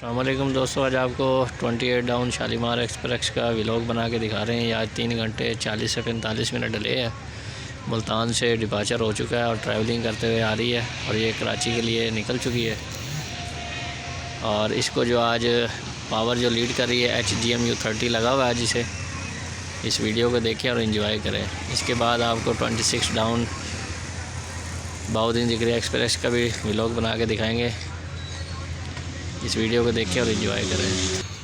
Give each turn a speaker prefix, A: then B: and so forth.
A: अस्सलाम वालेकुम दोस्तों, आज आपको 28 डाउन शालीमार एक्सप्रेस का व्लॉग बना के दिखा रहे हैं। आज 3 घंटे 40 से 45 मिनट डिले है। मुल्तान से डिपार्चर हो चुका है और ट्रैवलिंग करते हुए आ रही है और ये कराची के लिए निकल चुकी है। और इसको जो आज पावर जो लीड कर रही है HGMU 30 लगा हुआ है जिसे। इस वीडियो को देखें और एंजॉय करें। इसके बाद आपको 26 डाउन बाउद्दीन ज़िक्रिया एक्सप्रेस का भी व्लॉग बना के दिखाएँगे। इस वीडियो को देखें और एंजॉय करें।